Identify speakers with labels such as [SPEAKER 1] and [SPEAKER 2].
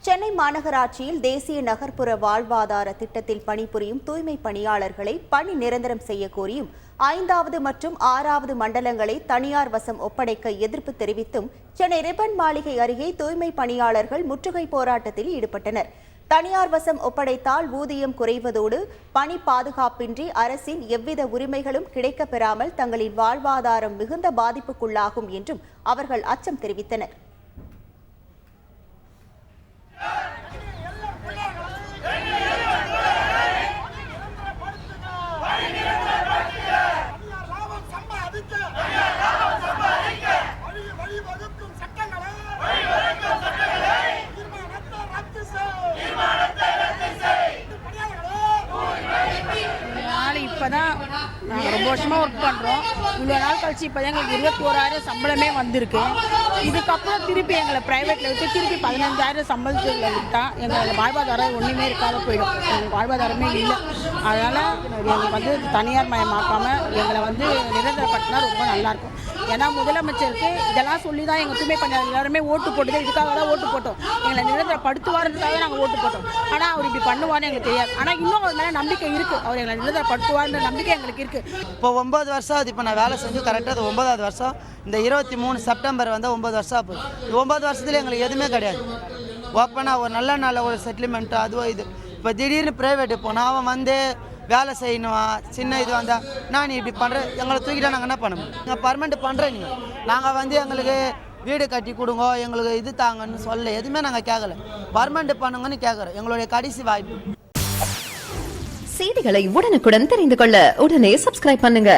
[SPEAKER 1] சென்னை மாநகராட்சியில் தேசிய நகர்ப்புற வாழ்வாதார திட்டத்தில் பணிபுரியும் தூய்மை பணியாளர்களை பணி நிரந்தரம் செய்ய கோரியும் 5வது மற்றும் 6வது மண்டலங்களை தனியார் வசம் ஒப்படைக்க எதிர்ப்பு தெரிவித்தும் சென்னை ரிப்பன் மாளிகை அருகே தூய்மை பணியாளர்கள் முற்றுகை போராட்டத்தில் ஈடுபட்டனர். தனியார் வசம் ஒப்படைத்தால் ஊதியம் குறைவதோடு பணி பாதுகாப்பின்றி அரசின் எவ்வித உரிமைகளும் கிடைக்கப் பெறாமல் தங்களின் வாழ்வாதாரம் மிகுந்த பாதிப்புக்குள்ளாகும் என்றும் அவர்கள் அச்சம் தெரிவித்தனர்.
[SPEAKER 2] இப்போதான் நாங்கள் ரொம்ப வருஷமாக ஒர்க் பண்ணுறோம். இவ்வளோ நாள் கழிச்சு இப்போ தான் எங்களுக்கு 21,000 சம்பளமே வந்திருக்கு. இதுக்கப்புறம் திருப்பி எங்களை ப்ரைவேட்டில் விட்டு திருப்பி 15,000 சம்பளத்தில் விட்டால் எங்கள் வாழ்வாதாரம் ஒன்றுமே இருக்காத போயிடும். எங்களுக்கு வாழ்வாதாரமே இல்லை. அதனால் எங்களுக்கு வந்து தனியார் மயமாக்காமல் எங்களை வந்து நிரந்தரப்படுத்தினா ரொம்ப நல்லாயிருக்கும். ஏன்னா முதலமைச்சருக்கு இதெல்லாம் சொல்லி தான் எங்கள் தூய்மை பணியாளர் எல்லாருமே ஓட்டு போட்டது. இதுக்காக தான் ஓட்டு போட்டோம். எங்களை நிரந்தரப்படுத்துவார்ன்றதுக்காக நாங்கள் ஓட்டு போட்டோம். ஆனால் அவர் இப்படி பண்ணுவார்னு எங்களுக்கு தெரியாது. ஆனால் இன்னும் அவர் மேலே நம்பிக்கை இருக்குது. அவர் எங்களை நிரந்தரப்படுத்துவார்ன்ற நம்பிக்கை எங்களுக்கு இருக்குது.
[SPEAKER 3] இப்போ 9 வருஷம் ஆகுது. இப்போ நான் வேலை செஞ்சு கரெக்டாக 9வது வருஷம். இந்த 23 செப்டம்பர் வந்து 9 வருஷம் ஆகுது. 9 வருஷத்துல எங்களுக்கு எதுவுமே கிடையாது. ஓப்பனாக ஒரு நல்ல ஒரு செட்டில்மெண்ட்டு அதுவும் இது. இப்போ திடீர்னு ப்ரைவேட்டு போனால் அவன் வந்து வேலை செய்யணும், சின்ன இது வந்தால் நான் இப்படி பண்ணுறேன், எங்களை தூக்கிட்டா நாங்கள் என்ன பண்ணணும்? நீங்கள் பர்மனெண்ட் பண்ணுறேன். நாங்கள் வந்து எங்களுக்கு வீடு கட்டி கொடுங்க, எங்களுக்கு இது தாங்கன்னு சொல்ல எதுவுமே நாங்கள் கேட்கல. பர்மனெண்ட் பண்ணுங்கன்னு கேட்குறோம். எங்களுடைய கடைசி வாய்ப்பு.
[SPEAKER 4] செய்திகளை உடனுக்குடன் தெரிந்து கொள்ள உடனே சப்ஸ்கிரைப் பண்ணுங்க.